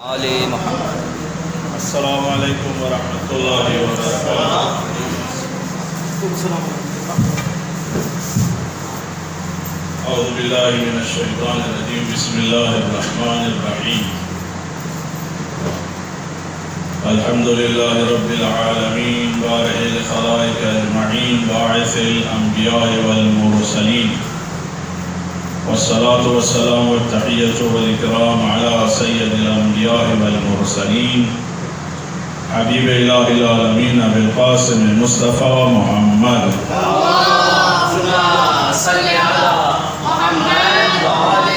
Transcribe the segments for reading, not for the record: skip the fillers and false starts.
آل محمد. السلام علیکم ورحمۃ اللہ وبرکاتہ. اعوذ باللہ من الشیطان الرجیم. بسم اللہ الرحمن الرحیم. الحمد للہ رب العالمین بارئ الخلائق اجمعین باعث الانبیاء والمرسلین والصلاة والسلام والتحیة والاکرام علی سید الانبیاء والمرسلین حبیب الہ العالمین ابی القاسم مصطفیٰ محمد اللهم صل على محمد وآل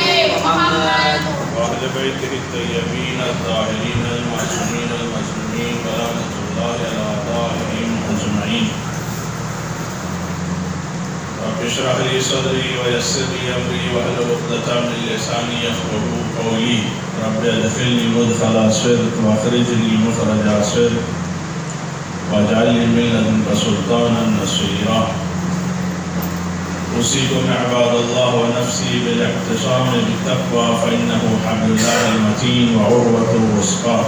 محمد وأهل بيته الطيبين الطاهرين المعصومين المظلومين ورحمة الله على أعدائهم أجمعين. رب اشرح لي صدري ويسر لي أمري واحلل عقدة من لساني يفقهوا قولي. رب ادخلني مدخل صدق واخرجني مخرج صدق واجعلني من لدنك سلطانا نصيرا. أوصيكم عباد الله ونفسي بالاعتصام بالتقوى فإنه حبل الله المتين وعروة الوثقى.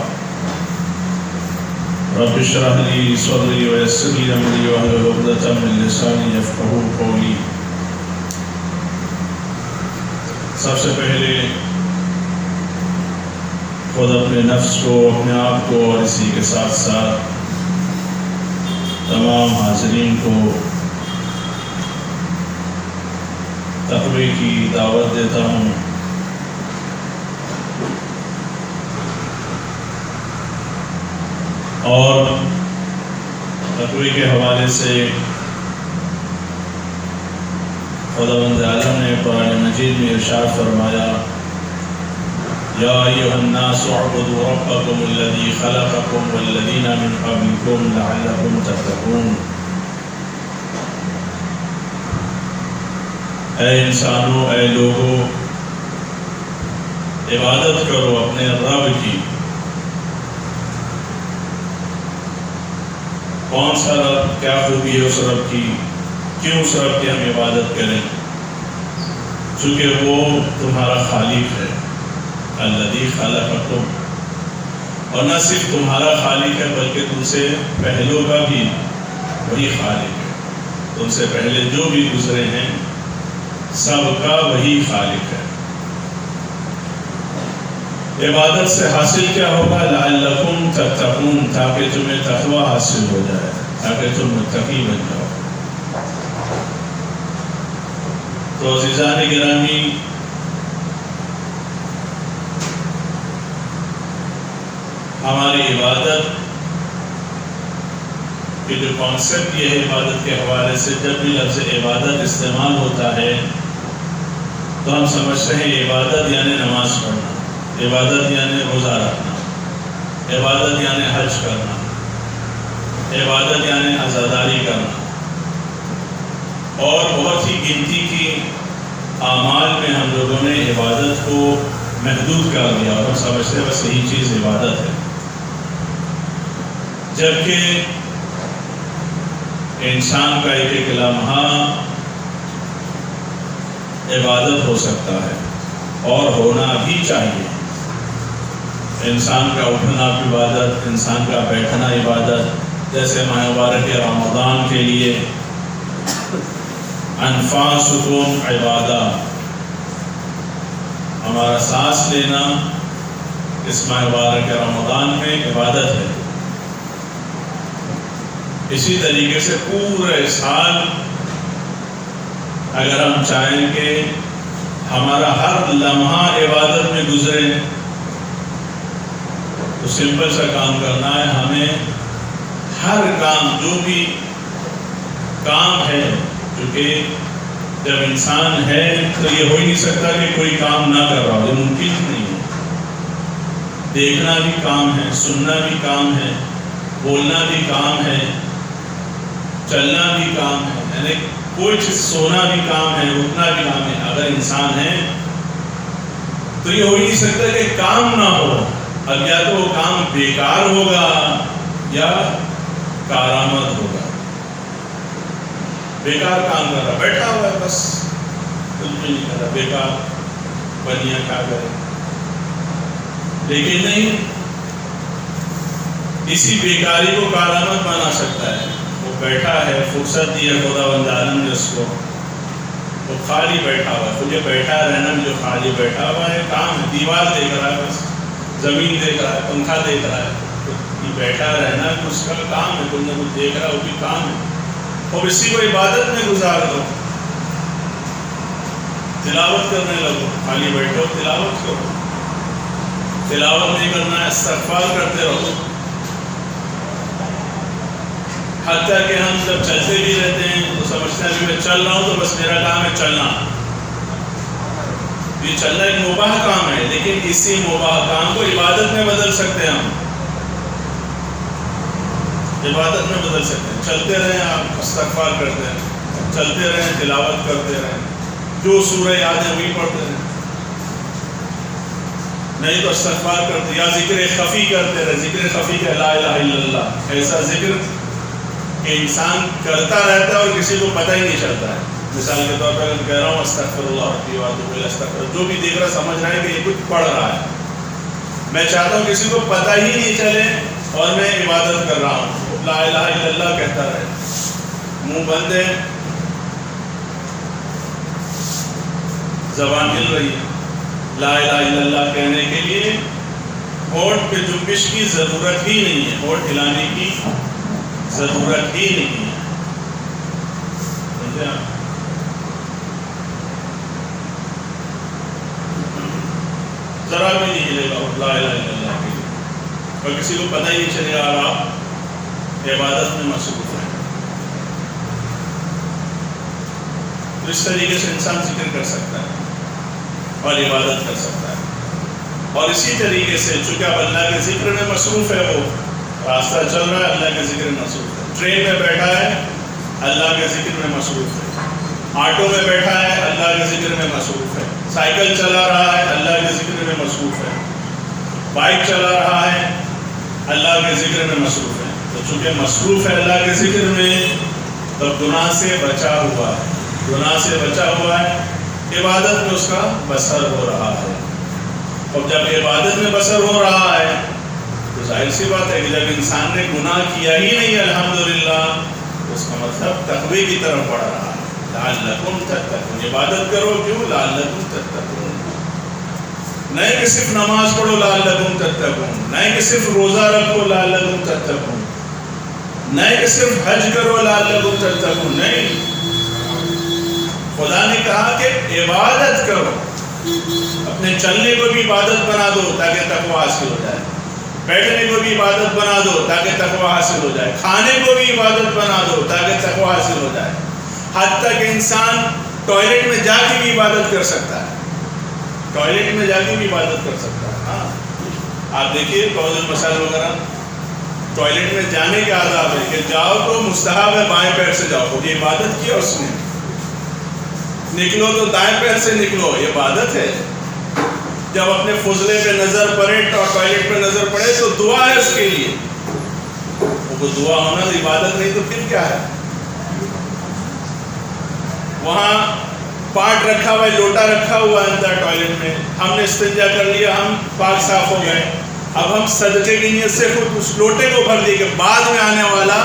رب اشرح لي صدري ويسر لي أمري واحلل عقدة من لساني يفقهوا قولي. سب سے پہلے خود اپنے نفس کو، اپنے آپ کو اور اسی کے ساتھ ساتھ تمام حاضرین کو تقوی کی دعوت دیتا ہوں. اور تقوی کے حوالے سے خداوند عالم نے قرآن مجید میں ارشاد فرمایا: یا ایھا الناس اعبدوا ربکم الذی خلقکم والذین من قبلکم لعلکم تتقون. اے انسانوں، اے لوگوں، عبادت کرو اپنے رب کی. کون سا رب؟ کیا خوبی ہے اس رب کی؟ کیوں اس رب کی ہم عبادت کریں؟ چونکہ وہ تمہارا خالق ہے. الذی خلقکم، اور نہ صرف تمہارا خالق ہے بلکہ تم سے پہلوں کا بھی وہی خالق ہے. تم سے پہلے جو بھی گزرے ہیں سب کا وہی خالق ہے. عبادت سے حاصل کیا ہوگا؟ لعلکم تتقون، تاکہ تمہیں تقوی حاصل ہو جائے، تاکہ تم متقی بن جاؤ. تو عزیزان گرامی، ہماری عبادت کہ جو کانسیپٹ یہ ہے عبادت کے حوالے سے، جب بھی لفظ عبادت استعمال ہوتا ہے تو ہم سمجھتے ہیں عبادت یعنی نماز پڑھنا، عبادت یعنی روزہ رکھنا، عبادت یعنی حج کرنا، عبادت یعنی عزاداری کرنا، اور بہت ہی گنتی کی اعمال میں ہم لوگوں نے عبادت کو محدود کر دیا اور ہم سمجھتے ہیں بس یہی چیز عبادت ہے. جبکہ انسان کا ایک ایک لمحہ عبادت ہو سکتا ہے اور ہونا بھی چاہیے. انسان کا اٹھنا عبادت، انسان کا بیٹھنا عبادت. جیسے ماہ مبارک رمضان کے لیے انفاسکم عبادہ، ہمارا سانس لینا اس ماہ مبارک رمضان میں عبادت ہے. اسی طریقے سے پورے سال اگر ہم چاہیں کہ ہمارا ہر لمحہ عبادت میں گزرے تو سمپل سا کام کرنا ہے. ہمیں ہر کام، جو بھی کام ہے، کیونکہ جب انسان ہے تو یہ ہو ہی نہیں سکتا کہ کوئی کام نہ کر رہا ہو، یہ ممکن نہیں ہے. دیکھنا بھی کام ہے، سننا بھی کام ہے، بولنا بھی کام ہے، چلنا بھی کام ہے، یعنی کوئی چیز، سونا بھی کام ہے، اٹھنا بھی کام ہے. اگر انسان ہے تو یہ ہو ہی نہیں سکتا کہ کام نہ ہو. اب یا تو وہ کام بیکار ہوگا یا کارآمد ہوگا. بیکار کام کر رہا، بیٹھا ہوا ہے بس، کچھ بھی نہیں کر رہا، بیکار بنیا کیا کرے. لیکن نہیں، اسی بیکاری کو کارآمد بنا سکتا ہے۔ وہ بیٹھا ہے، فرصت دی ہے خداوند عالم نے اس کو، وہ خالی بیٹھا ہوا ہے۔ مجھے بیٹھا رہنا جو خالی بیٹھا ہوا ہے کام ہے، دیوار دیکھ رہا ہے، بس زمین دیکھ رہا ہے، پنکھا دیکھ رہا ہے، یہ بیٹھا رہنا اس کا کام ہے، کچھ نہ کچھ دیکھ رہا ہے، وہ بھی کام ہے۔ اور اسی کو عبادت میں گزار دو، تلاوت کرنے لگو، خالی بیٹھو تلاوت کرو، تلاوت نہیں کرنا ہے استغفار کرتے رہو۔ حتیٰ کہ ہم جب چلتے بھی رہتے ہیں تو سمجھتے ہیں کہ میں چل رہا ہوں تو بس میرا کام ہے چلنا، یہ چلنا ایک مباح کام ہے، لیکن اسی مباح کام کو عبادت میں بدل سکتے ہیں، ہم عبادت میں بدل سکتے ہیں۔ چلتے رہیں آپ استغفار کرتے ہیں، چلتے رہیں تلاوت کرتے رہیں، جو سورہ یاد ہے وہی پڑھتے رہیں، نہیں تو استغفار کرتے یا ذکر خفی کرتے رہے، ذکر خفی کا لا الہ الا اللہ، ایسا ذکر کہ انسان کرتا رہتا ہے اور کسی کو پتہ ہی نہیں چلتا ہے۔ مثال کے طور پر کہہ رہا ہوں استغفر اللہ ربی واتوب الیہ، استغفر، جو بھی دیکھ رہا سمجھ رہا ہے کہ یہ کچھ پڑھ رہا ہے، میں چاہتا ہوں کسی کو پتہ ہی نہیں چلے اور میں عبادت کر رہا ہوں، لا الہ الا اللہ کہتا رہے، منہ بند ہے، زبان ہل رہی ہے، لا الہ الا اللہ کہنے کے لیے ہونٹ پہ جنبش کی ضرورت ہی نہیں ہے، ہونٹ ہلانے کی ضرورت ہی نہیں ہے، سمجھے آپ؟ ذرا بھی نہیں ہلے گا لا الہ الا اللہ کے لیے، اور کسی کو پتہ ہی نہیں چلے گا آپ عبادت میں مصروف ہیں۔ تو اس طریقے سے انسان ذکر کر سکتا ہے اور عبادت کر سکتا ہے، اور اسی طریقے سے چونکہ اب اللہ کے ذکر میں مصروف ہے، وہ راستہ چل رہا ہے اللہ کے ذکر میں مصروف ہے، ٹرین میں بیٹھا ہے اللہ کے ذکر میں مصروف ہے، آٹو میں بیٹھا ہے اللہ کے ذکر میں مصروف ہے، سائیکل چلا رہا ہے اللہ کے ذکر میں مصروف ہے، بائک چلا رہا ہے اللہ کے ذکر میں مصروف ہے۔ تو چونکہ مصروف ہے اللہ کے ذکر میں، تب گناہ سے بچا ہوا ہے، گناہ سے بچا ہوا ہے، عبادت میں اس کا بسر ہو رہا ہے۔ اور جب عبادت میں بسر ہو رہا ہے تو ظاہر سی بات ہے کہ جب انسان نے گناہ کیا ہی نہیں الحمدللہ، تو اس کا مطلب تقوی کی طرف بڑھ رہا ہے۔ لعلکم تتقون، عبادت کرو کیوں؟ لعلکم تتقون، نہیں کہ صرف نماز پڑھو لعلکم تتقون، نہیں کہ صرف روزہ رکھو لعلکم تتقون، نہیں کہ صرف حج کرو لعلکم تتقون، نہیں، خدا نے کہا کہ عبادت کرو، اپنے چلنے کو بھی عبادت بنا دو تاکہ تقوی حاصل ہو جائے، بیٹھنے کو بھی عبادت بنا دو تاکہ تقوی حاصل ہو جائے، کھانے کو بھی عبادت بنا دو تاکہ تقوی حاصل ہو جائے، حتیٰ کہ انسان ٹوائلٹ میں جا کے بھی عبادت کر سکتا ہے، ٹوائلٹ میں جا کے بھی عبادت کر سکتا ہے۔ ہاں آپ دیکھیے قول المسائل وغیرہ، ٹوائلٹ میں جانے کے آداب ہے کہ جاؤ تو مستحب ہے بائیں پیر سے جاؤ، یہ عبادت کیا اس نے، نکلو تو دائیں پیر سے نکلو، یہ عبادت ہے۔ جب اپنے فضلے پہ نظر پڑے اور ٹوائلٹ پہ نظر پڑے تو دعا ہے اس کے لیے، وہ دعا ہونا عبادت نہیں تو پھر کیا ہے؟ وہاں پاٹ رکھا ہوا ہے، لوٹا رکھا ہوا ہے اندر ٹوائلٹ میں، ہم نے استنجا کر لیا، ہم پاک صاف ہو گئے، اب ہم صدقے کی نیت سے خود اس لوٹے کو بھر دیے کہ بعد میں آنے والا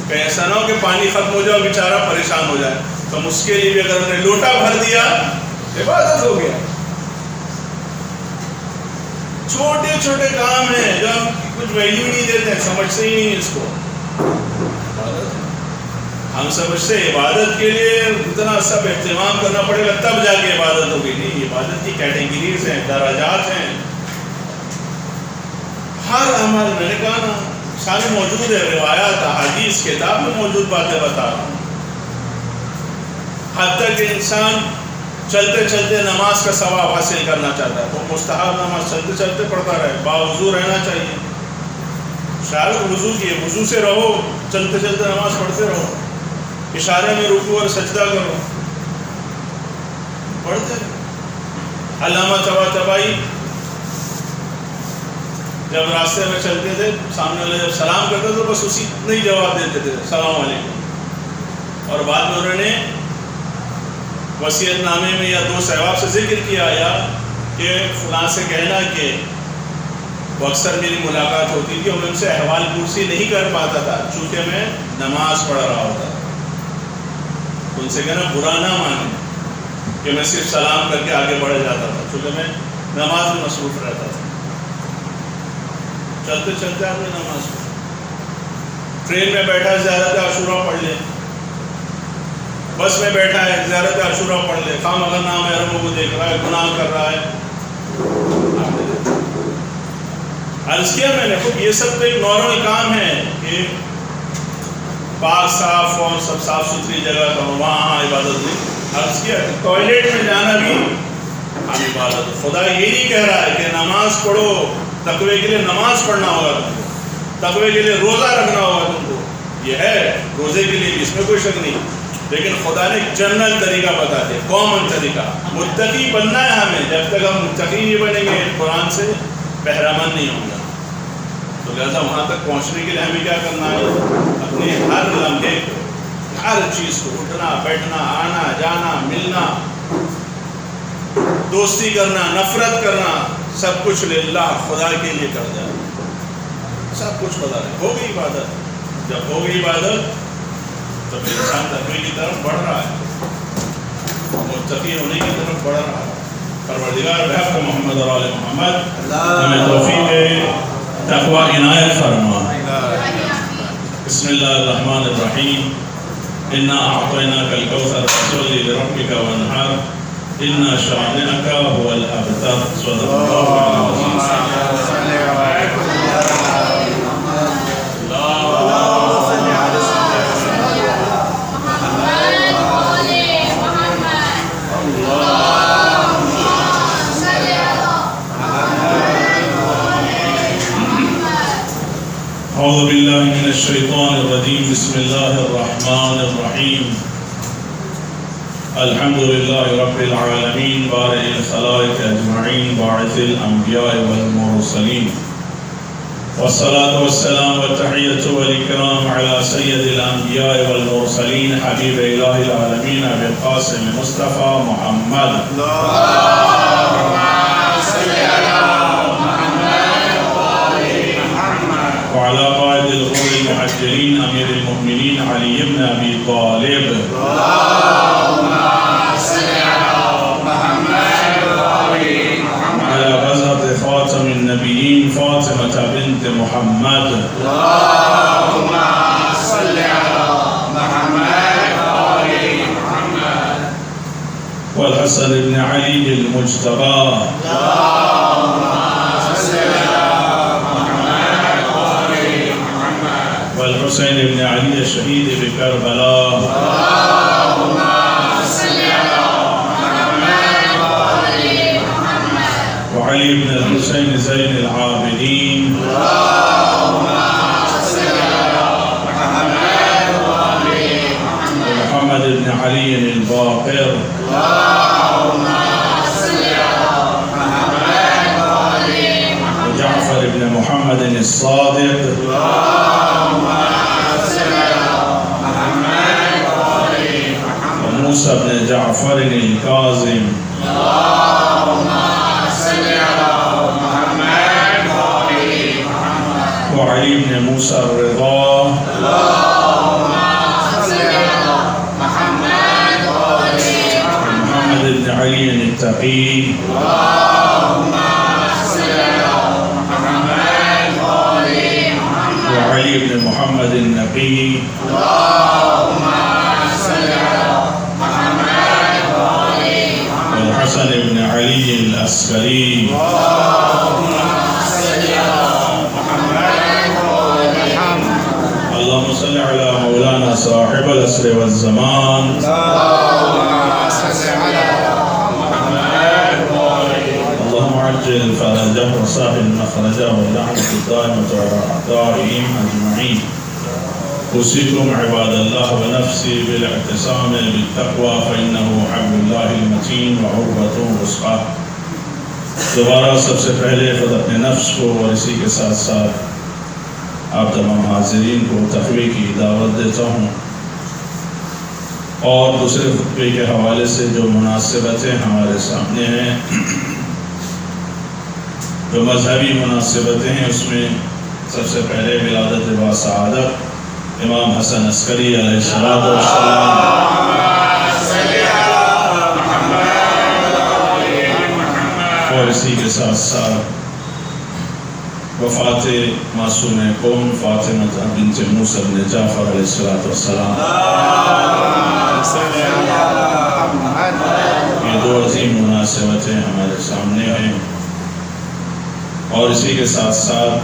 کہ ایسا نہ ہو کہ پانی ختم ہو جائے اور بیچارہ پریشان ہو جائے، تو ہم اس کے لیے بھی اگر ہم نے لوٹا بھر دیا عبادت ہو گیا۔ چھوٹے چھوٹے کام ہیں جو ہم کچھ ویلیو نہیں دیتے ہیں، سمجھتے ہی نہیں اس کو، ہم سمجھتے عبادت کے لیے اتنا سب اہتمام کرنا پڑے گا تب جا کے عبادت ہوگی، نہیں، عبادت کی کیٹیگریز ہیں، درجات ہیں، ہر عمل میں نے کہا نا سارے موجود ہے، روایات احادیث کتاب میں موجود باتیں بتا رہا ہوں۔ حتیٰ کہ انسان چلتے چلتے نماز کا ثواب حاصل کرنا چاہتا ہے تو مستحب نماز چلتے چلتے پڑھتا رہے، باوضو رہنا چاہیے، شاید وضو کیے، وضو سے رہو، چلتے چلتے نماز پڑھتے رہو، اشارے میں رکوع اور سجدہ کرو، پڑھتے رہو۔ علامہ طباطبائی جب راستے میں چلتے تھے، سامنے والے جب سلام کرتے تو بس اسی نہیں جواب دیتے تھے السلام علیکم، اور بعد میں انہوں نے وصیت نامے میں یا دوست احباب سے ذکر کیا یا کہ فلاں سے کہنا کہ وہ اکثر میری ملاقات ہوتی تھی اور میں ان سے احوال پرسی نہیں کر پاتا تھا چونکہ میں نماز پڑھ رہا ہوتا تھا۔ ان سے کہنا برا نہ مانے کہ میں صرف سلام کر کے آگے بڑھ جاتا تھا چونکہ میں نماز میں مصروف رہتا تھا۔ چلتے چلتے آپ نے نماز پڑھ، ٹرین میں بیٹھا زیارت عاشورہ پڑھ لے، بس میں بیٹھا ہے زیارت عاشورہ پڑھ لے، خام اگر نامحرموں کو دیکھ رہا ہے، گناہ کر رہا ہے۔ عرض کیا میں نے خود یہ سب تو ایک نارمل کام ہے کہ پاک صاف اور سب صاف ستھری جگہ کا وہاں عبادت نہیں۔ عرض کیا ٹوائلٹ میں جانا بھی عبادت۔ خدا یہ نہیں کہہ رہا ہے کہ نماز پڑھو، تقوی کے لیے نماز پڑھنا ہوگا تم کو، تقوی کے لیے روزہ رکھنا ہوگا تم کو، یہ ہے روزے کے لیے بھی اس میں کوئی شک نہیں، لیکن خدا نے ایک جنرل طریقہ بتا دیا، کامن طریقہ۔ متقی بننا ہے ہمیں، جب تک ہم متقی نہیں بنیں گے قرآن سے بہرامند نہیں ہوں گا۔ تو لہٰذا وہاں تک پہنچنے کے لیے ہمیں کیا کرنا ہے؟ اپنے ہر لمحے کو، ہر چیز کو، اٹھنا بیٹھنا، آنا جانا، ملنا، دوستی کرنا، نفرت کرنا، سب کچھ للہ خدا کے لیے کر جائے، سب کچھ خدا ہے۔ ہو گئی عبادت، جب ہو گئی عبادت تو پھر انسان تقوی کی طرف بڑھ رہا ہے، متقی ہونے کی طرف بڑھ رہا ہے۔ پروردگار بحق محمد اور آل محمد ہمیں توفیق تقوی عنایت فرما۔ بسم اللہ الرحمن الرحیم، انا اعطیناک الکوثر فصل لربک وانحر ان شانئک هو الابتر۔ صدق اللہ علیہ اعوذ باللہ من الشیطان الرجیم، بسم اللہ الرحمن الرحیم، الحمد للہ رب العالمین، بارئ الخلائق اجمعین، باعث الانبیاء والمرسلین، والصلاة والسلام والتحیۃ والاکرام علی سید الانبیاء والمرسلین، حبیب الہ العالمین ابی القاسم مصطفیٰ محمد، وعلى قائد الغر المحجلين أمير المؤمنين علي بن أبي طالب، وعلى بزهة خاتم النبيين فاطمة بنت محمد، والحسن بن علي المجتبى، والحسين بن علي الشهيد بكربلاء، وعلي بن الحسين زين العابدين، ومحمد بن علي الباقر، وجعفر بن محمد الصادق، وموسى بن جعفر الكاظم، وعلي بن موسى الرضا، ومحمد بن علي التقي، وعلي بن محمد النقي، والحسن بن علي العسكري، اللهم صل على مولانا صاحب العصر والزمان، اللهم عجل فرجه وسهل مخرجه واللعنة الدائمة على أعدائهم أجمعين. أوصيكم عباد الله ونفسي بالاعتصام بالتقوى فإنه حبل الله المتين وعروة الوثقى. دوبارہ سب سے پہلے خود اپنے نفس کو اور اسی کے ساتھ ساتھ آپ تمام حاضرین کو تقوی کی دعوت دیتا ہوں، اور دوسرے خطبے کے حوالے سے جو مناسبتیں ہمارے سامنے ہیں جو مذہبی مناسبتیں ہیں اس میں سب سے پہلے ولادت با سعادت امام حسن عسکری علیہ السلام اور اسی کے ساتھ ساتھ وفات معصوم کون فاطمہ بنت موسیٰ بن جعفر علیہ السلام، یہ دو عظیم مناسبتیں ہمارے سامنے ہیں، اور اسی کے ساتھ ساتھ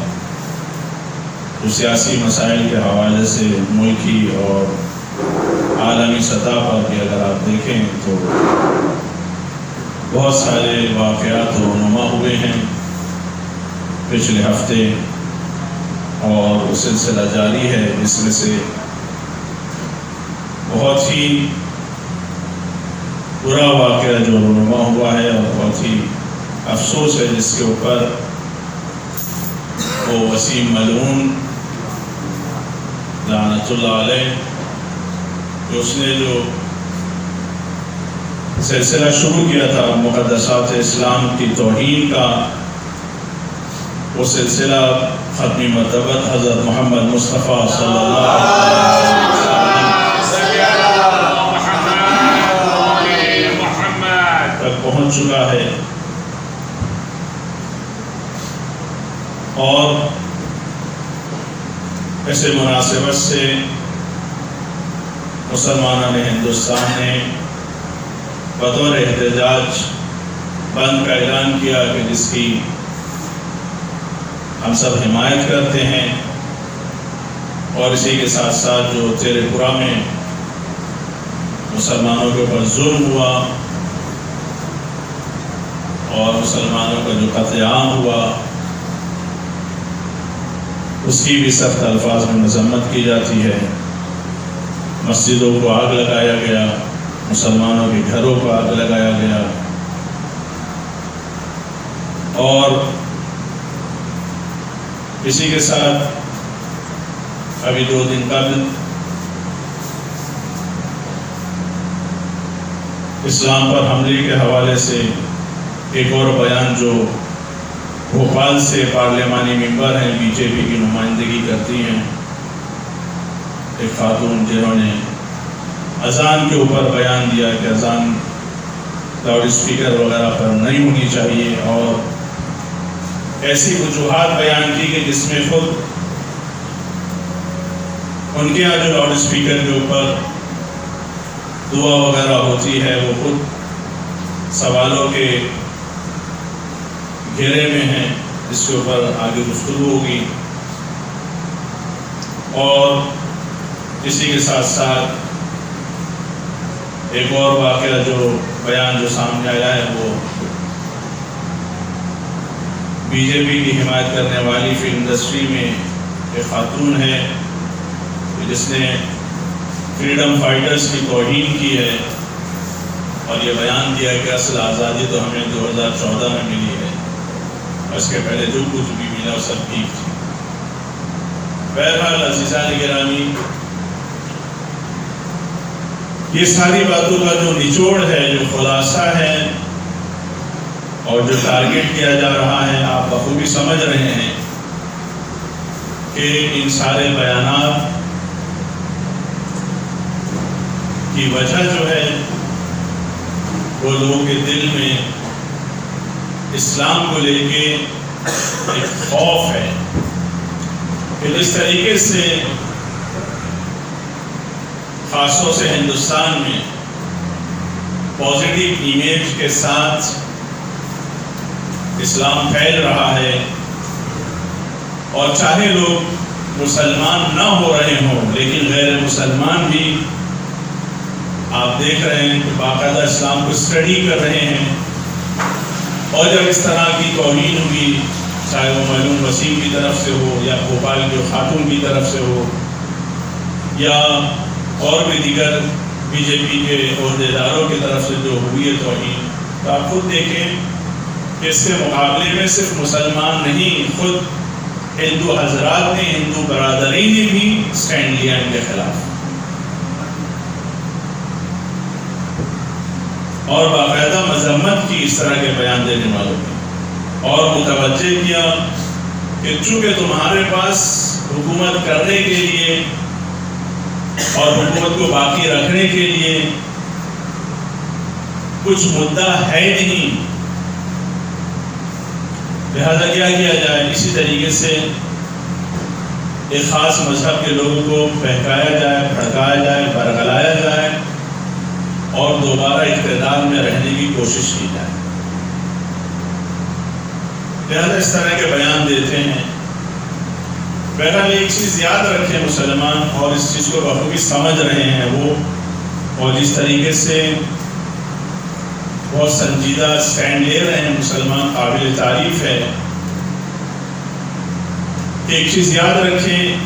جو سیاسی مسائل کے حوالے سے ملکی اور عالمی سطح پر بھی اگر آپ دیکھیں تو بہت سارے واقعات رونما ہوئے ہیں پچھلے ہفتے، اور وہ سلسلہ جاری ہے، جس میں سے بہت ہی برا واقعہ جو رونما ہوا ہے اور بہت ہی افسوس ہے جس کے اوپر وہ وسیم ملعون لعنت اللہ علیہ، جو اس نے جو سلسلہ شروع کیا تھا مقدسات اسلام کی توہین کا، وہ سلسلہ ختمی مرتبت حضرت محمد مصطفیٰ صلی اللہ علیہ وسلم تک پہنچ چکا ہے، اور ایسے مناسبت سے مسلمانان ہندوستان نے بطور احتجاج بند کا اعلان کیا کہ جس کی ہم سب حمایت کرتے ہیں، اور اسی کے ساتھ ساتھ جو تیرے پورہ میں مسلمانوں کے اوپر ظلم ہوا اور مسلمانوں کا جو قتل عام ہوا اس کی بھی سخت الفاظ میں مذمت کی جاتی ہے۔ مسجدوں کو آگ لگایا گیا، مسلمانوں کے گھروں کو آگ لگایا گیا، اور اسی کے ساتھ ابھی 2 دن قبل اسلام پر حملے کے حوالے سے ایک اور بیان جو بھوپال سے پارلیمانی ممبر ہیں، بی جے پی کی نمائندگی کرتی ہیں، ایک خاتون جنہوں نے اذان کے اوپر بیان دیا کہ اذان لاؤڈ اسپیکر وغیرہ پر نہیں ہونی چاہیے، اور ایسی وجوہات بیان کی کہ جس میں خود ان کے یہاں جو لاؤڈ اسپیکر کے اوپر دعا وغیرہ ہوتی ہے وہ خود سوالوں کے گھیرے میں ہیں، جس کے اوپر آگے گفتگو ہوگی۔ اور اسی کے ساتھ ساتھ ایک اور واقعہ جو بیان جو سامنے آیا ہے وہ بی جے پی کی حمایت کرنے والی فلم انڈسٹری میں ایک خاتون ہے جس نے فریڈم فائٹرز کی توہین کی ہے، اور یہ بیان دیا کہ اصل آزادی تو ہمیں 2014 میں ملی ہے، اس کے پہلے جو کچھ بھی ملا وہ سب ٹھیک تھی۔ بہرحال عزیزان گرامی، یہ ساری باتوں کا جو نچوڑ ہے، جو خلاصہ ہے، اور جو ٹارگٹ کیا جا رہا ہے، آپ بخوبی سمجھ رہے ہیں کہ ان سارے بیانات کی وجہ جو ہے وہ لوگوں کے دل میں اسلام کو لے کے ایک خوف ہے کہ جس طریقے سے خاص طور سے ہندوستان میں پازیٹیو امیج کے ساتھ اسلام پھیل رہا ہے، اور چاہے لوگ مسلمان نہ ہو رہے ہوں لیکن غیر مسلمان بھی آپ دیکھ رہے ہیں کہ باقاعدہ اسلام کو اسٹڈی کر رہے ہیں، اور جب اس طرح کی توہین ہوئی، چاہے وہ ملعون وسیم کی طرف سے ہو یا بھوپال کی خاتون کی طرف سے ہو یا اور بھی دیگر بی جے پی کے عہدیداروں کی طرف سے جو ہوئی ہے توہین، تو آپ خود دیکھیں کہ اس کے مقابلے میں صرف مسلمان نہیں، خود ہندو حضرات نے، ہندو برادری نے بھی سٹینڈ لیا ان کے خلاف، اور باقاعدہ مذمت کی اس طرح کے بیان دینے والوں کی۔ اور متوجہ کیا کہ چونکہ تمہارے پاس حکومت کرنے کے لیے اور حکومت کو باقی رکھنے کے لیے کچھ مدعا ہے نہیں، لہذا کیا کیا جائے، اسی طریقے سے ایک خاص مذہب کے لوگوں کو بہکایا جائے، بھڑکایا جائے، برگلایا جائے اور دوبارہ اقتدار میں رہنے کی کوشش کی جائے۔ لہذا اس طرح کے بیان دیتے ہیں۔ بہرحال ایک چیز یاد رکھیں مسلمان، اور اس چیز کو بخوبی سمجھ رہے ہیں وہ، اور جس طریقے سے بہت سنجیدہ اسٹینڈ لے رہے ہیں مسلمان، قابل تعریف ہے۔ ایک چیز یاد رکھیں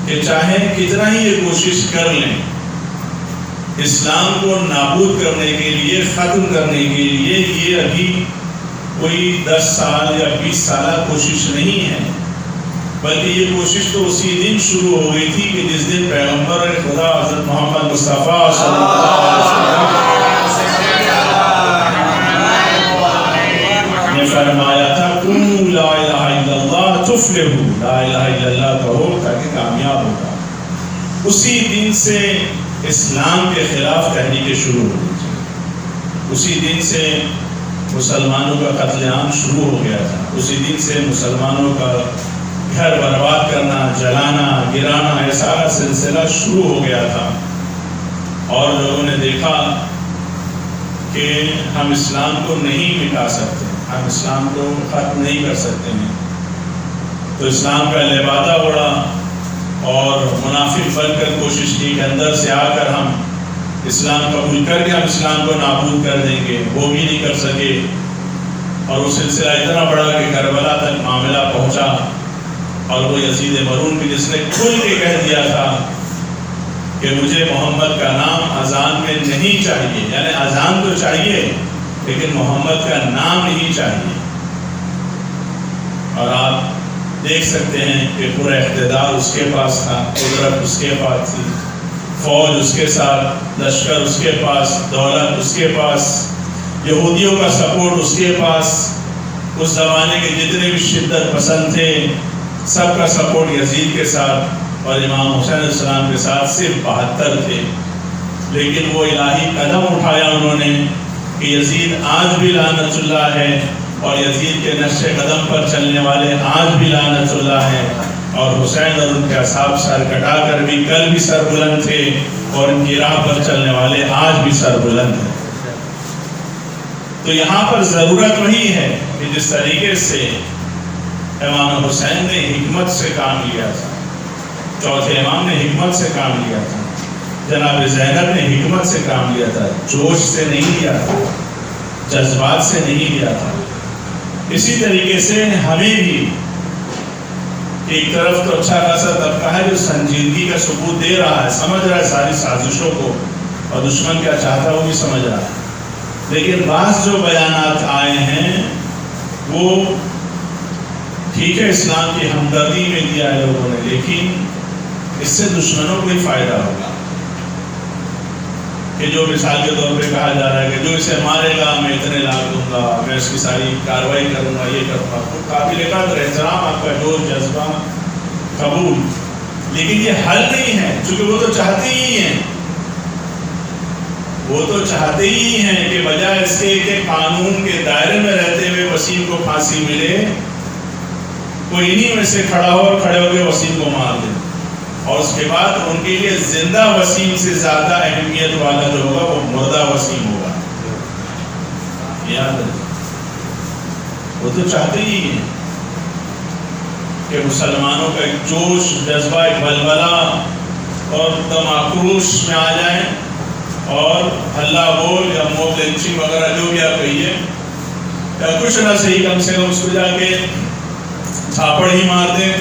کہ چاہے کتنا ہی یہ کوشش کر لیں اسلام کو نابود کرنے کے لیے، ختم کرنے کے لیے، یہ ابھی کوئی 10 سال یا 20 سالہ کوشش نہیں ہے، بلکہ یہ کوشش تو اسی دن شروع ہو گئی تھی کہ جس دن پیغمبر خدا حضرت محمد مصطفیٰ صلی اللہ علیہ وسلم نے فرمایا تھا قولوا لا الہ الا اللہ تفلحوا، لا الہ الا اللہ کہو تاکہ کامیاب ہوگا۔ اسی دن سے اسلام کے خلاف تحریکیں شروع ہو گئی تھی، اسی دن سے مسلمانوں کا قتل عام شروع ہو گیا تھا، اسی دن سے مسلمانوں کا گھر برباد کرنا، جلانا، گرانا، یہ سارا سلسلہ شروع ہو گیا تھا، اور لوگوں نے دیکھا کہ ہم اسلام کو نہیں مٹا سکتے، ہم اسلام کو ختم نہیں کر سکتے ہیں، تو اسلام کا لبادہ اڑا اور منافق بن کر کوشش کی کہ اندر سے آ کر ہم اسلام قبول کر کے ہم اسلام کو نابود کر دیں گے، وہ بھی نہیں کر سکے، اور وہ سلسلہ اتنا بڑا کہ کربلا تک معاملہ پہنچا، اور وہ یزید مرون بھی جس نے کھل کے کہہ دیا تھا کہ مجھے محمد کا نام اذان میں نہیں چاہیے، یعنی اذان تو چاہیے لیکن محمد کا نام نہیں چاہیے۔ اور آپ دیکھ سکتے ہیں کہ پورا اقتدار اس کے پاس تھا، قدرت اس کے پاس تھی، فوج اس کے ساتھ، لشکر اس کے پاس، دولت اس کے پاس، یہودیوں کا سپورٹ اس کے پاس، اس زمانے کے جتنے بھی شدت پسند تھے سب کا سپورٹ یزید کے ساتھ، اور امام حسین علیہ السلام کے ساتھ صرف 72 تھے، لیکن وہ الہی قدم اٹھایا انہوں نے کہ یزید آج بھی لعنت اللہ ہے، اور یزید کے نقش قدم پر چلنے والے آج بھی لعنت اللہ ہے، اور حسین اور ان کے اصحاب سر کٹا کر بھی کل بھی سر بلند تھے، اور ان کی راہ پر چلنے والے آج بھی سر بلند ہیں۔ تو یہاں پر ضرورت وہی ہے کہ جس طریقے سے امام حسین نے حکمت سے کام لیا تھا، چوتھے امام نے حکمت سے کام لیا تھا، جناب زینب نے حکمت سے کام لیا تھا، جوش سے نہیں لیا تھا، جذبات سے نہیں لیا تھا، اسی طریقے سے ہمیں بھی ایک طرف تو اچھا خاصا طبقہ ہے جو سنجیدگی کا ثبوت دے رہا ہے، سمجھ رہا ہے ساری سازشوں کو اور دشمن کیا چاہتا ہے وہ بھی سمجھ رہا ہے، لیکن بعض جو بیانات آئے ہیں وہ ٹھیک ہے اسلام کی ہمدردی میں دیا ہے لوگوں نے، لیکن اس سے دشمنوں کو ہی فائدہ ہوگا، کہ جو مثال کے طور پہ کہا جا رہا ہے کہ جو اسے مارے گا میں اتنے لاکھ دوں گا، میں اس کی ساری کارروائی کروں گا، یہ کروں گا، تو قابل قدر احترام آپ کا جوش جذبہ قبول، لیکن یہ حل نہیں ہے، چونکہ وہ تو چاہتے ہی ہیں، وہ تو چاہتے ہی ہیں کہ بجائے اس کے کہ قانون کے دائرے میں رہتے ہوئے وسیم کو پھانسی ملے، کوئی انہی میں سے کھڑا ہو اور کھڑے ہو کے وسیم کو مار دے، اور اس کے بعد ان کے لیے زندہ وسیم سے زیادہ اہمیت والا جو ہوگا وہ مردہ وسیم ہوگا۔ یاد رکھیں، وہ تو چاہتے ہی ہیں کہ مسلمانوں کا ایک جوش، جذبہ، ایک بلبلہ اور دم آکروش میں آ جائیں، اور ہلا بول یا موب لنچنگ وغیرہ جو بھی آپ کہیے، یا کچھ نہ صحیح کم سے کم اس کو جا کے تھاپڑ ہی مار دیں،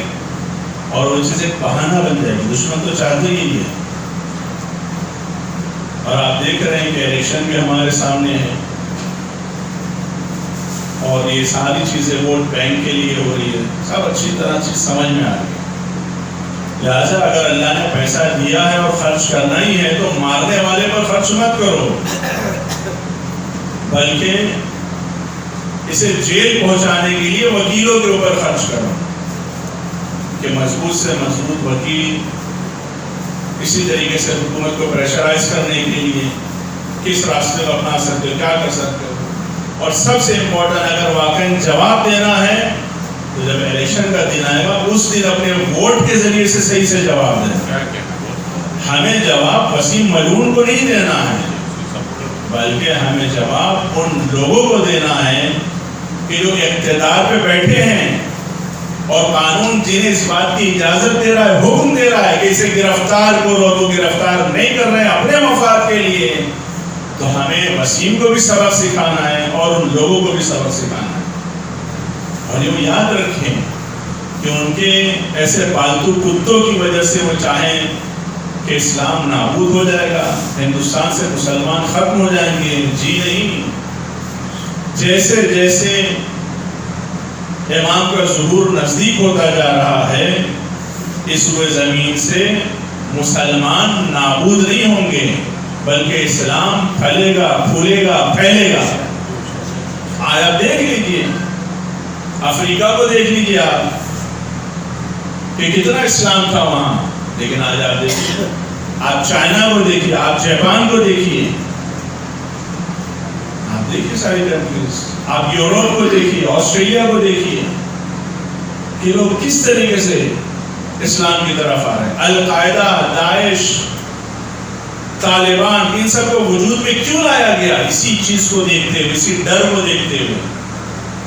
اور وہ چیز ایک بہانہ بن جائے گی، دشمن تو چاہتے ہی ہے۔ اور آپ دیکھ رہے ہیں کہ الیکشن بھی ہمارے سامنے ہے، اور یہ ساری چیزیں ووٹ بینک کے لیے ہو رہی ہے، سب اچھی طرح چیز سمجھ میں آ رہی ہے۔ لہٰذا اگر اللہ نے پیسہ دیا ہے اور خرچ کرنا ہی ہے تو مارنے والے پر خرچ مت کرو، بلکہ اسے جیل پہنچانے کے لیے وکیلوں کے اوپر خرچ کرو کہ مضبوط سے مضبوط وکیل اسی طریقے سے حکومت کو پریشرائز کرنے کے لیے کس راستے کو اپنا سکتے ہو، کیا کر سکتے ہو. اور سب سے امپورٹنٹ اگر واقعی جواب دینا ہے تو جب الیکشن کا دن آئے گا اس دن اپنے ووٹ کے ذریعے سے صحیح سے جواب دیں. ہمیں جواب وسیم ملعون کو نہیں دینا ہے بلکہ ہمیں جواب ان لوگوں کو دینا ہے کہ جو اقتدار پہ بیٹھے ہیں اور قانون جنہیں اس بات کی اجازت دے رہا ہے، حکم دے رہا ہے کہ اسے گرفتار کرو، تو گرفتار نہیں کر رہے ہیں اپنے مفاد کے لیے. تو ہمیں وسیم کو بھی سبق سکھانا ہے اور ان لوگوں کو بھی سبق سکھانا ہے. اور یہ یاد رکھیں کہ ان کے ایسے پالتو کتوں کی وجہ سے وہ چاہیں کہ اسلام نابود ہو جائے گا، ہندوستان سے مسلمان ختم ہو جائیں گے. جی نہیں، جیسے جیسے امام کا ظہور نزدیک ہوتا جا رہا ہے اس روئے زمین سے مسلمان نابود نہیں ہوں گے بلکہ اسلام پھلے گا، پھولے گا، پھیلے گا. آج آپ دیکھ لیجیے افریقہ کو دیکھ لیجیے آپ کہ کتنا اسلام تھا وہاں، لیکن آج آپ دیکھیے، آپ چائنا کو دیکھیے، آپ جاپان کو دیکھیے، آپ دیکھیے ساری کنٹریز، آپ یوروپ کو دیکھیے، آسٹریلیا کو دیکھیے کہ لوگ کس طریقے سے اسلام کی طرف آ رہے ہیں. القاعدہ، داعش، طالبان، ان سب کو وجود میں کیوں لایا گیا؟ اسی چیز کو دیکھتے ہوئے، اسی ڈر کو دیکھتے ہوئے.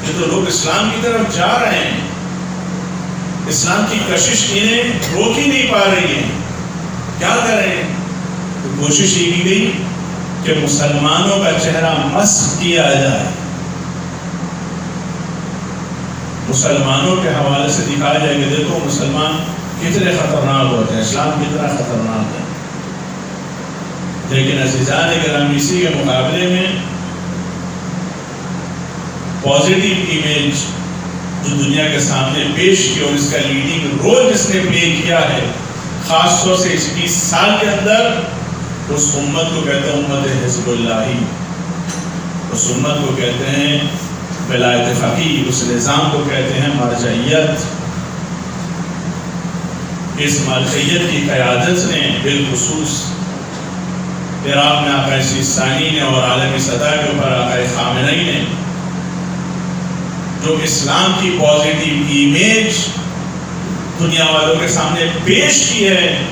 یہ تو لوگ اسلام کی طرف جا رہے ہیں، اسلام کی کشش انہیں روک ہی نہیں پا رہی ہے. کیا کریں؟ تو کوشش یہ کی گئی کہ مسلمانوں کا چہرہ مسخ کیا جائے، مسلمانوں کے حوالے سے دکھایا جائے کہ دیکھو مسلمان کتنے خطرناک ہوتے ہیں، اسلام کتنا خطرناک ہے. لیکن عزیزان کرام اسی کے مقابلے میں پازیٹیو ایمیج جو دنیا کے سامنے پیش کی اور اس کا لیڈنگ رول جس نے پلے کیا ہے خاص طور سے اس 20 سال کے اندر، اس امت کو کہتے ہیں امت حزب اللہ، اس امت کو کہتے ہیں بلا اتفاقی، اس نظام کو کہتے ہیں مرجعیت. اس مرجعیت کی قیادت نے بالخصوص عراق میں آقا سیستانی نے اور عالمی سطح کے اوپر آقا خامنئی نے جو اسلام کی پازیٹیو ایمیج دنیا والوں کے سامنے پیش کی ہے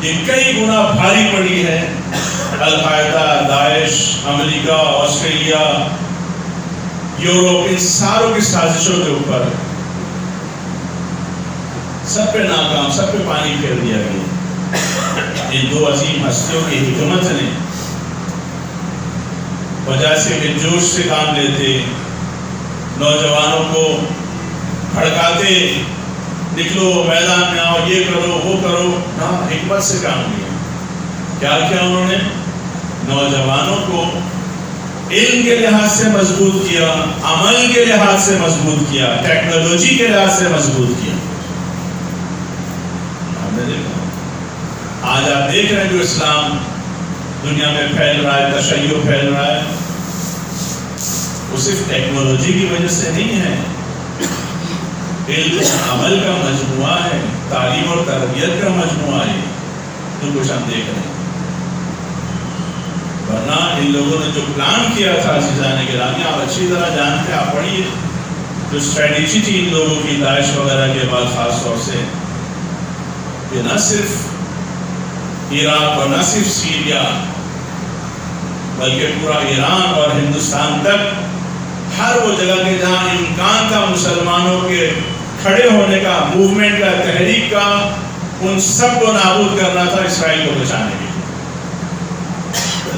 یہ کئی گنا بھاری پڑی ہے. القاعدہ، داعش، امریکہ، آسٹریلیا، یوروپ، ان ساروں کی سازشوں کے اوپر سب پہ ناکام، سب پہ پانی پھیر دیا گیا. ان دو عظیم ہستیوں کی حکمت نے وجہ سے کہ جوش سے کام لیتے، نوجوانوں کو بھڑکاتے، نکلو میدان میں آؤ، یہ کرو وہ کرو، نہ حکمت سے کام لیا. کیا کیا انہوں نے؟ نوجوانوں کو علم کے لحاظ سے مضبوط کیا، عمل کے لحاظ سے مضبوط کیا، ٹیکنالوجی کے لحاظ سے مضبوط کیا. آج آپ دیکھ رہے ہیں جو اسلام دنیا میں پھیل رہا ہے، تشیع پھیل رہا ہے، وہ صرف ٹیکنالوجی کی وجہ سے نہیں ہے، علم عمل کا مجموعہ ہے، تعلیم اور تربیت کا مجموعہ ہے. تو کچھ ہم دیکھ رہے ہیں، ورنہ ان لوگوں نے جو پلان کیا تھا عزیزان گرامی، آپ اچھی طرح جانتے ہیں، آپ پڑھیے جو اسٹریٹجی تھی ان لوگوں کی داعش وغیرہ کے بعد خاص طور سے، کہ نہ صرف عراق اور نہ صرف سیریا بلکہ پورا ایران اور ہندوستان تک ہر وہ جگہ کے جہاں امکان تھا مسلمانوں کے کھڑے ہونے کا، موومنٹ کا، تحریک کا، ان سب کو نابود کرنا تھا اسرائیل کو بچانے کے لیے.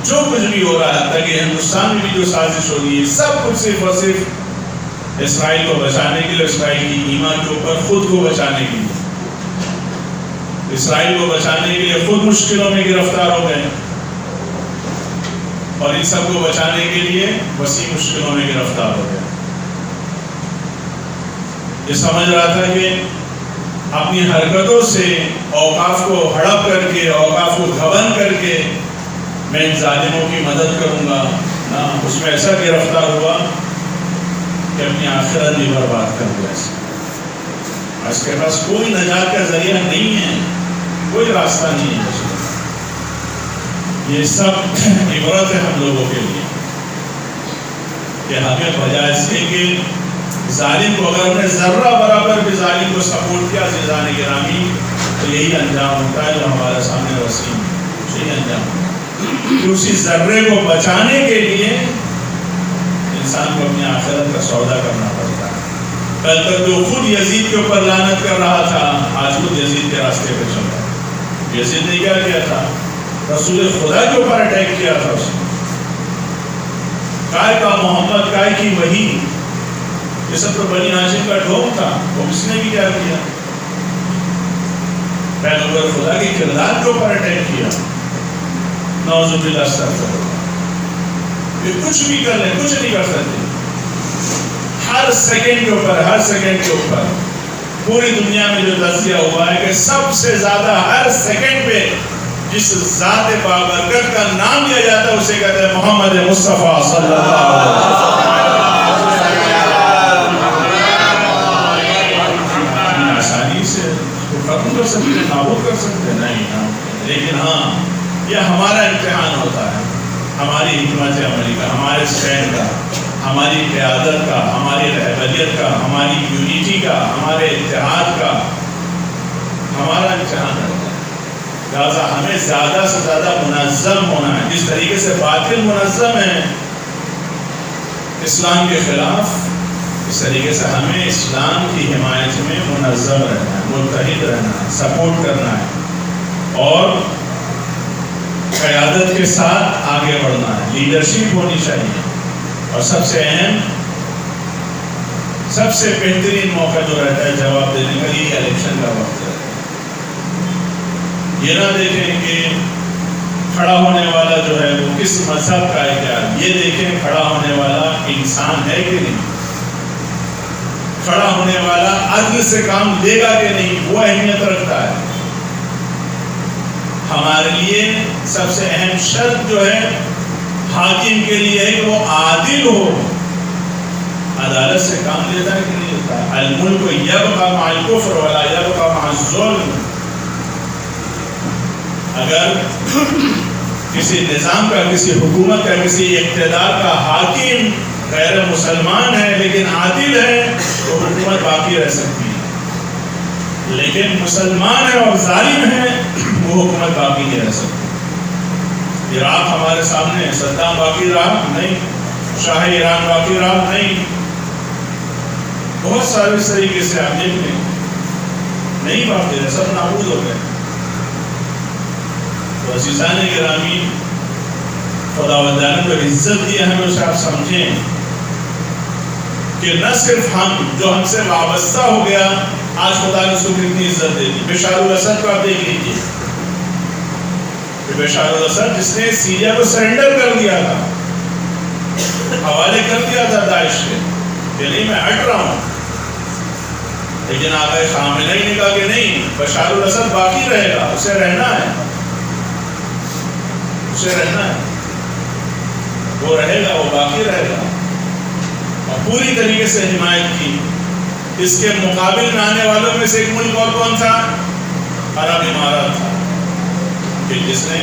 جو کچھ بھی ہو رہا تھا کہ ہندوستان میں بھی جو سازش ہو رہی ہے سب کچھ صرف اور صرف اسرائیل کو بچانے کے لیے، اسرائیل کی ایمان کے اوپر خود کو بچانے کے لیے. اسرائیل کو بچانے کے لیے خود مشکلوں میں گرفتار ہو گئے اور ان سب کو بچانے کے لیے وسیع مشکلوں میں گرفتار ہو گئے. یہ سمجھ رہا تھا کہ اپنی حرکتوں سے اوقاف کو ہڑپ کر کے، اوقاف کو گھبن کر کے میں ان ظالموں کی مدد کروں گا. اس میں ایسا گرفتار ہوا کہ اپنی آخرت بھی برباد کر دیا اس کے پاس کوئی نجات کا ذریعہ نہیں ہے، کوئی راستہ نہیں ہے اس کے پاس۔ یہ سب عبرت ہے ہم لوگوں کے لیے کہ ہمیں بجائے اس کے کہ ظالم کو اگر انہیں ذرہ برابر بھی ظالم کو سپورٹ کیا عزیزان گرامی تو یہی انجام ہوتا ہے جو ہمارے سامنے وسیم ہے، یہی انجام ہوتا ہے کہ اسی ذرے کو بچانے کے لیے انسان کو اپنی آخرت کا سودا کرنا پڑتا ہے۔ کل تک جو خود یزید کے اوپر لعنت کر رہا تھا آج خود یزید کے راستے پہ چل رہا ہے۔ یزید نے کیا کیا تھا؟ رسول خدا کے اوپر اٹیک کیا تھا اس نے، کائے کا محمد، کائے کی وحی، یہ سب تو بنی ہاشم کا ڈھونگ تھا، وہ اس نے بھی کیا کیا؟ پیغمبر خدا کے کردار کے اوپر اٹیک کیا۔ نعوذ باللہ، استغفر اللہ۔ یہ کچھ بھی کر لیں، کچھ نہیں کر سکتے۔ ہر سیکنڈ کے اوپر پوری دنیا میں جو تجزیہ ہوا ہے کہ سب سے زیادہ ہر سیکنڈ پہ جس ذات بابرکت کا نام لیا جاتا ہے اسے کہتے ہیں محمد مصطفیٰ صلی اللہ علیہ وسلم۔ آسانی سے اس کو ختم کر سکتے ہیں، نابود کر سکتے ہیں نہیں، لیکن ہاں یہ ہمارا امتحان ہوتا ہے، ہماری حکمت عملی کا، ہمارے اسٹینڈ کا، ہماری قیادت کا، ہماری رہبریت کا، ہماری یونیٹی کا، ہمارے اتحاد کا ہمارا امتحان ہوتا ہے۔ لہٰذا ہمیں زیادہ سے زیادہ منظم ہونا ہے، جس طریقے سے باطل منظم ہے اسلام کے خلاف، اس طریقے سے ہمیں اسلام کی حمایت میں منظم رہنا ہے، متحد رہنا ہے، سپورٹ کرنا ہے اور قیادت کے ساتھ آگے بڑھنا ہے، لیڈرشپ ہونی چاہیے۔ اور سب سے اہم، سب سے بہترین موقع جو رہتا ہے جواب دینے کا، یہ الیکشن کا وقت ہے۔ یہ نہ دیکھیں کہ کھڑا ہونے والا جو ہے وہ کس مذہب کا ہے، کیا یہ دیکھیں کھڑا ہونے والا انسان ہے کہ نہیں، کھڑا ہونے والا عدل سے کام لے گا کہ نہیں، وہ اہمیت رکھتا ہے۔ ہمارے لیے سب سے اہم شرط جو ہے حاکم کے لیے ہے کہ وہ عادل ہو، عدالت سے کام لیتا ہے کہ نہیں لیتا۔ الملک یبقی مع الکفر ولا یبقی مع الظلم۔ اگر کسی نظام کا، کسی حکومت کا، کسی اقتدار کا حاکم غیر مسلمان ہے لیکن عادل ہے تو حکومت باقی رہ سکتی ہے، لیکن مسلمان ہے اور ظالم ہے وہ حکومت باقی نہیں رہ سکتی۔ عراق ہمارے سامنے، صدام باقی رہا نہیں، شاہ ایران باقی رہا نہیں، بہت سارے اس طریقے سے آپ دیکھ لیں نہیں باقی رہے، سب نابود ہو گئے۔ تو عزیزان گرامی، خداوند نے جو عزت دی ہے ہمیں اسے آپ سمجھیں کہ نہ صرف ہم جو ہم سے وابستہ ہو گیا، آج خدا نے اس کو کتنی عزت دے دی۔ بشار الاسد کو آپ دیکھ لیجیے کہ بشار الاسد جس نے سیریا کو سرنڈر کر دیا تھا، حوالے کر دیا تھا داعش کے کہ نہیں میں ہٹ رہا ہوں، لیکن آقا خامنہ ہی نے کہا کہ نہیں، بشار الاسد باقی رہے گا، اسے رہنا ہے، اسے رہنا ہے، وہ رہے گا، وہ باقی رہے گا، اور پوری طریقے سے حمایت کی۔ اس کے مقابل میں آنے والوں میں سے ایک ملک اور کون تھا؟ عرب امارات تھا، کہ جس نے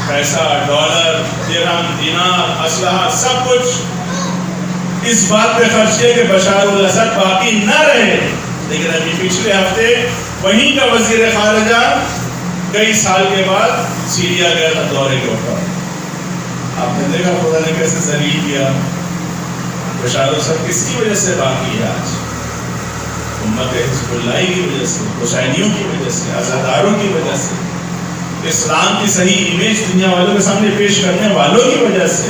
پیسہ، ڈالر، درہم، دینار، اسلحہ سب کچھ اس بات پہ خرچ کیا کہ بشار الاسد باقی نہ رہے۔ لیکن ابھی پچھلے ہفتے وہیں کا وزیر خارجہ کئی سال کے بعد سیریا گیا تھا دورے کے اوپر۔ آپ نے دیکھا خدا نے کیسے ذلیل کیا۔ بشار الاسد کس کی وجہ سے باقی ہے آج؟ امت حزب اللہ کی وجہ سے، حسینیوں کی وجہ سے، عزاداروں کی وجہ سے، اسلام کی صحیح امیج دنیا والوں کے سامنے پیش کرنے والوں کی وجہ سے۔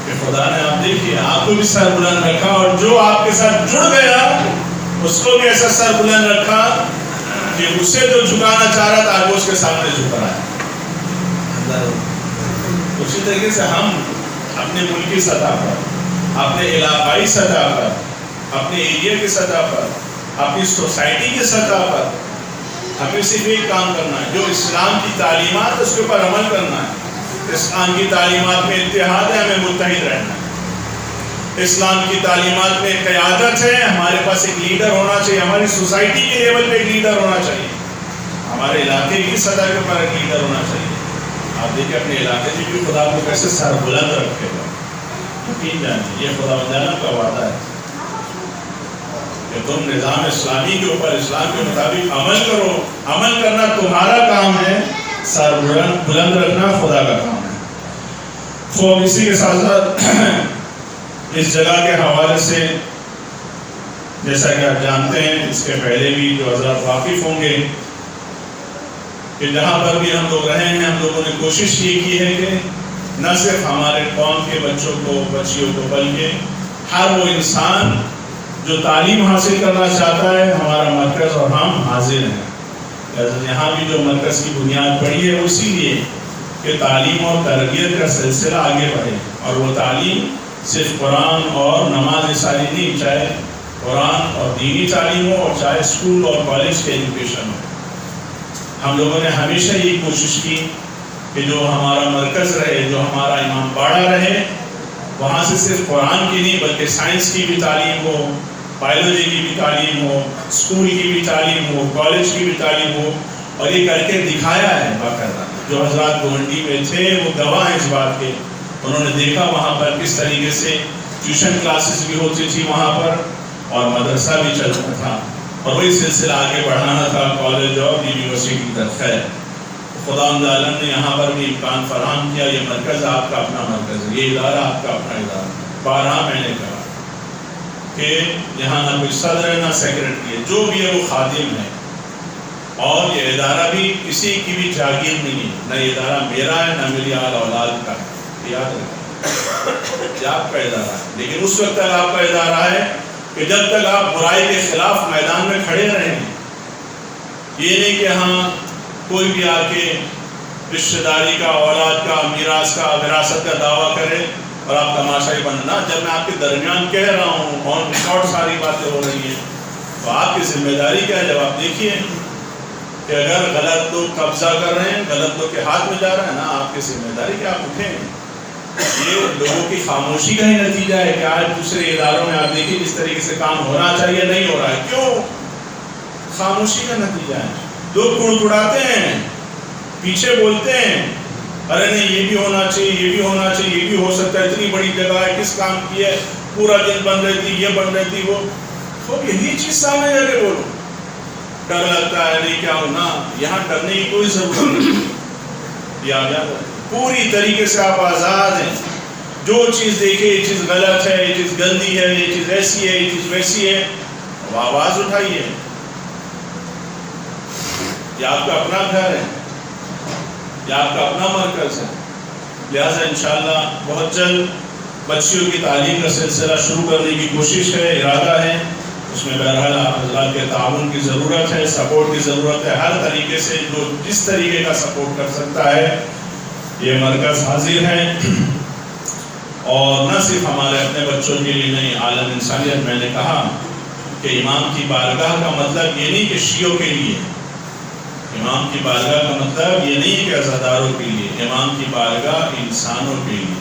کہ خدا نے آپ دیکھیے آپ کو بھی سر بلند رکھا، اور جو آپ کے ساتھ جڑ گیا اس کو بھی ایسا سر بلند رکھا کہ اسے جو جھکانا چاہ رہا تھا آج وہ اس کے سامنے جھک رہا ہے۔ اسی طریقے سے ہم اپنے ملکی سطح پر، اپنے علاقائی سطح پر، اپنے ایریا کی سطح پر، اپنی سوسائٹی کی سطح پر ہمیں صرف ایک کام کرنا ہے، جو اسلام کی تعلیمات اس کے اوپر عمل کرنا ہے۔ اسلام کی تعلیمات میں اتحاد ہے، ہمیں متحد رہنا ہے۔ اسلام کی تعلیمات میں قیادت ہے. ہمارے پاس ایک لیڈر ہونا چاہیے, ہماری سوسائٹی کے لیول پہ ایک لیڈر ہونا چاہیے, ہمارے علاقے کی سطح کے اوپر ایک لیڈر ہونا چاہیے. آپ دیکھیں اپنے علاقے سے بھی خدا کو کیسے سر بلند رکھے گا. یقین جانیے یہ خدا کا وعدہ ہے کہ تم نظام اسلامی کے اوپر اسلام کے مطابق عمل کرو. عمل کرنا تمہارا کام ہے, سر بلند رکھنا خدا کا کام ہے. خوب اسی کے ساتھ ساتھ اس جگہ کے حوالے سے جیسا کہ آپ جانتے ہیں, اس کے پہلے بھی جو حضرات واقف ہوں گے کہ جہاں پر بھی ہم لوگ رہے ہیں, ہم لوگوں نے کوشش یہ کی ہے کہ نہ صرف ہمارے قوم کے بچوں کو بچیوں کو بلکہ ہر وہ انسان جو تعلیم حاصل کرنا چاہتا ہے, ہمارا مرکز اور ہم حاضر ہیں. یہاں بھی جو مرکز کی بنیاد پڑی ہے اسی لیے کہ تعلیم اور تربیت کا سلسلہ آگے بڑھے, اور وہ تعلیم صرف قرآن اور نماز ساری نہیں, چاہے قرآن اور دینی تعلیم ہو اور چاہے اسکول اور کالج کے ایجوکیشن ہو. ہم لوگوں نے ہمیشہ یہ کوشش کی کہ جو ہمارا مرکز رہے, جو ہمارا امام باڑہ رہے, وہاں سے صرف قرآن کی نہیں بلکہ سائنس کی بھی تعلیم ہو, بایولوجی کی بھی تعلیم ہو, اسکول کی بھی تعلیم ہو, کالج کی بھی تعلیم ہو. اور یہ کر کے دکھایا ہے باقاعدہ. جو حضرات گونڈی میں تھے وہ گواہ ہیں اس بات کے, انہوں نے دیکھا وہاں پر کس طریقے سے ٹیوشن کلاسز بھی ہوتی تھی وہاں پر, اور مدرسہ بھی چلتا تھا, اور وہی سلسلہ آگے بڑھانا تھا کالج اور یونیورسٹی کی طرف ہے. خدا عالم نے یہاں پر بھی امکان فراہم کیا. یہ مرکز آپ کا اپنا مرکز ہے, یہ ادارہ آپ کا اپنا ادارہ. 12 میں نے کہا کہ یہاں نہ کوئی صدر ہے نہ سیکرٹری ہے, جو بھی ہے وہ خادم ہے, اور یہ ادارہ بھی کسی کی بھی جاگیر نہیں ہے. نہ یہ ادارہ میرا ہے نہ میری آل اولاد کا ہے, یاد رکھیں یہ آپ کا ادارہ ہے. لیکن اس وقت تک آپ کا ادارہ ہے کہ جب تک آپ برائی کے خلاف میدان میں کھڑے رہیں. یہ نہیں کہ ہاں کوئی بھی آ کے رشتہ داری کا, اولاد کا, میراث کا, وراثت کا دعویٰ کرے اور آپ تماشائی بننا. جب میں آپ کے درمیان کہہ رہا ہوں اور ریکارڈ ساری باتیں ہو رہی ہیں, تو آپ کی ذمہ داری کیا ہے؟ جب آپ دیکھیے کہ اگر غلط لوگ قبضہ کر رہے ہیں, غلط لوگ کے ہاتھ میں جا رہا ہے نا, آپ کی ذمہ داری کہ آپ اٹھیں. یہ لوگوں کی خاموشی کا ہی نتیجہ ہے کہ آج دوسرے اداروں میں آپ دیکھیں جس طریقے سے کام ہونا چاہیے نہیں ہو رہا ہے. کیوں؟ خاموشی کا نتیجہ ہے. لوگ کڑکڑاتے ہیں, پیچھے بولتے ہیں, ارے نہیں یہ بھی ہونا چاہیے, یہ بھی ہونا چاہیے, یہ بھی ہو سکتا ہے, اتنی بڑی جگہ ہے, کس کام کی ہے, پورا دن بن رہی تھی, یہ بن رہی تھی, وہ یہی چیز سامنے جا کے بولو. ڈر لگتا ہے نہیں کیا ہونا, یہاں ڈرنے کی کوئی ضرورت نہیں. یہ آ جاتا ہے پوری طریقے سے آپ آزاد ہیں. جو چیز دیکھیں یہ چیز غلط ہے, یہ چیز گندی ہے, یہ چیز ایسی ہے, یہ چیز ویسی ہے, اب آواز اٹھائیے. یہ آپ کا اپنا گھر ہے, یہ آپ کا اپنا مرکز ہے. لہٰذا انشاءاللہ بہت جلد بچیوں کی تعلیم کا سلسلہ شروع کرنے کی کوشش ہے, ارادہ ہے. اس میں بہرحال آپ حضرات کے تعاون کی ضرورت ہے, سپورٹ کی ضرورت ہے. ہر طریقے سے جو جس طریقے کا سپورٹ کر سکتا ہے یہ مرکز حاضر ہے. اور نہ صرف ہمارے اپنے بچوں کے لیے نہیں, عالم انسانیت. میں نے کہا کہ امام کی بارگاہ کا مطلب یہ نہیں کہ شیعوں کے لیے, امام کی بارگاہ کا مطلب یہ نہیں کہ عزاداروں کے لیے, امام کی بارگاہ انسانوں کے لیے.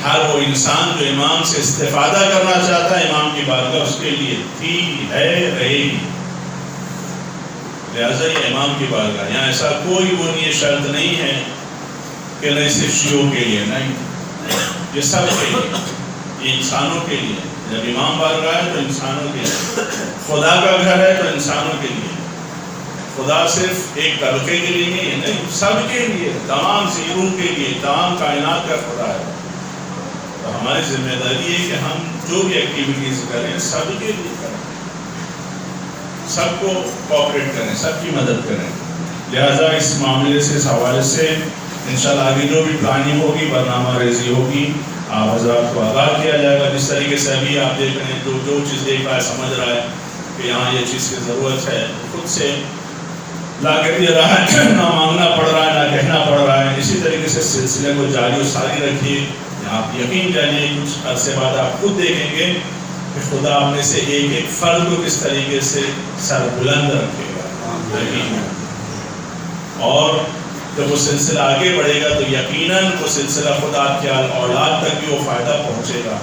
ہر وہ انسان جو امام سے استفادہ کرنا چاہتا ہے, امام کی بارگاہ اس کے لیے تھی, ہے, رہے گی. لہٰذا یہ امام کی بارگاہ, یہاں ایسا کوئی وہ نہیں, شرط نہیں ہے کہ نہیں صرف شیعوں کے لیے, نہیں, یہ سب کے لیے, یہ انسانوں کے لیے. جب امام بارگاہ ہے تو انسانوں کے لیے, خدا کا گھر ہے تو انسانوں کے لیے. خدا صرف ایک طبقے کے لیے نہیں ہے, نہیں, سب کے لیے, تمام زیروں کے لیے, تمام کائنات کا خدا ہے. تو ہماری ذمہ داری ہے کہ ہم جو بھی ایکٹیویٹیز کریں سب کے لیے کریں, سب کو کوآپریٹ کریں, سب کی مدد کریں. لہٰذا اس معاملے سے, اس حوالے سے انشاءاللہ آگے جو بھی پلاننگ ہوگی, برنامہ ریزی ہوگی, آپ حضرات کو آگاہ کیا جائے گا. جس طریقے سے ابھی آپ دیکھ رہے ہیں, جو چیز دیکھ رہا ہے, سمجھ رہا ہے کہ یہاں یہ چیز کی ضرورت ہے, خود سے لا کر دے رہا ہے, نہ مانگنا پڑ رہا ہے, نہ کہنا پڑ رہا ہے. اسی طریقے سے سلسلے کو جاری و ساری رکھیے. آپ یقین جانیے کچھ عرصے بعد آپ خود دیکھیں گے کہ خدا آپ میں سے ایک ایک فرد کو کس طریقے سے سر بلند رکھے گا. یقین. اور جب وہ سلسلہ آگے بڑھے گا تو یقیناً وہ سلسلہ خدا آپ کے اولاد تک بھی وہ فائدہ پہنچے گا.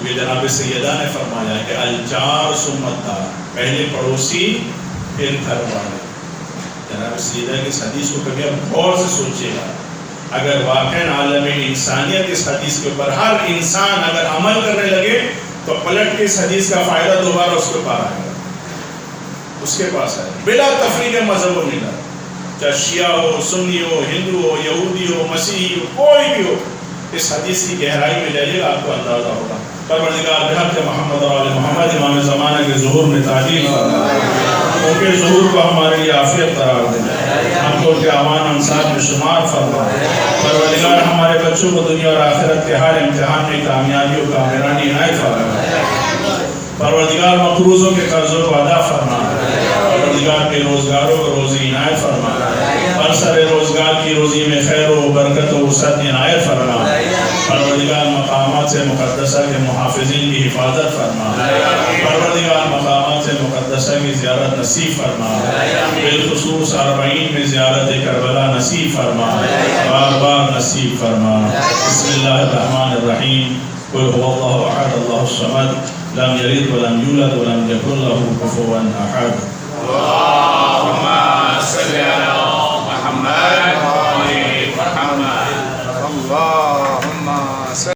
کیونکہ جناب سیدہ نے فرمایا کہ الجار ثم الدار، پہلے پڑوسی پھر گھر والے۔ جناب سیدہ کی اس حدیث کو کبھی آپ غور سے سوچیے گا، اگر واقعاً عالم انسانیت اس حدیث کے اوپر ہر انسان اگر عمل کرنے لگے تو پلٹ کے اس حدیث کا فائدہ دوبارہ اس کے پاس آئے گا، اس کے پاس آئے گا، بلا تفریق مذہب و ملت، چاہے شیعہ ہو، سنی ہو، ہندو ہو، یہودی ہو، مسیحی ہو، کوئی بھی ہو، اس حدیث کی گہرائی میں جائیے گا آپ کو اندازہ ہوگا۔ پروردگار بحق محمد و آل محمد امام زمانہ کے ظہور میں تعجیل فرما، ان کے ظہور کو ہمارے لیے عافیت قرار دے، ہم کو ان کے اعوان انصار میں شمار فرما۔ پروردگار ہمارے بچوں کو دنیا اور آخرت کے ہر امتحان میں کامیابی و کامرانی عنایت فرما۔ پروردگار مقروضوں کے قرضوں کو ادا فرما، پروردگار کے روزگاروں کو روزی عنایت فرما، ہر سر روزگار کی روزی میں خیر و برکت و وسعت عنایت فرما۔ پروردگار مقامات سے مقدسہ کے محافظین کی حفاظت فرما، پروردگار مقامات سے مقدسہ کی زیارت نصیب فرما، بالخصوص اربعین میں زیارت کربلا نصیب فرما، بار بار نصیب فرما۔ بسم اللہ الرحمن الرحیم، قل هو اللہ احد اللہ الصمد، لم یلد ولم یولد ولم یکن له کفوا احد۔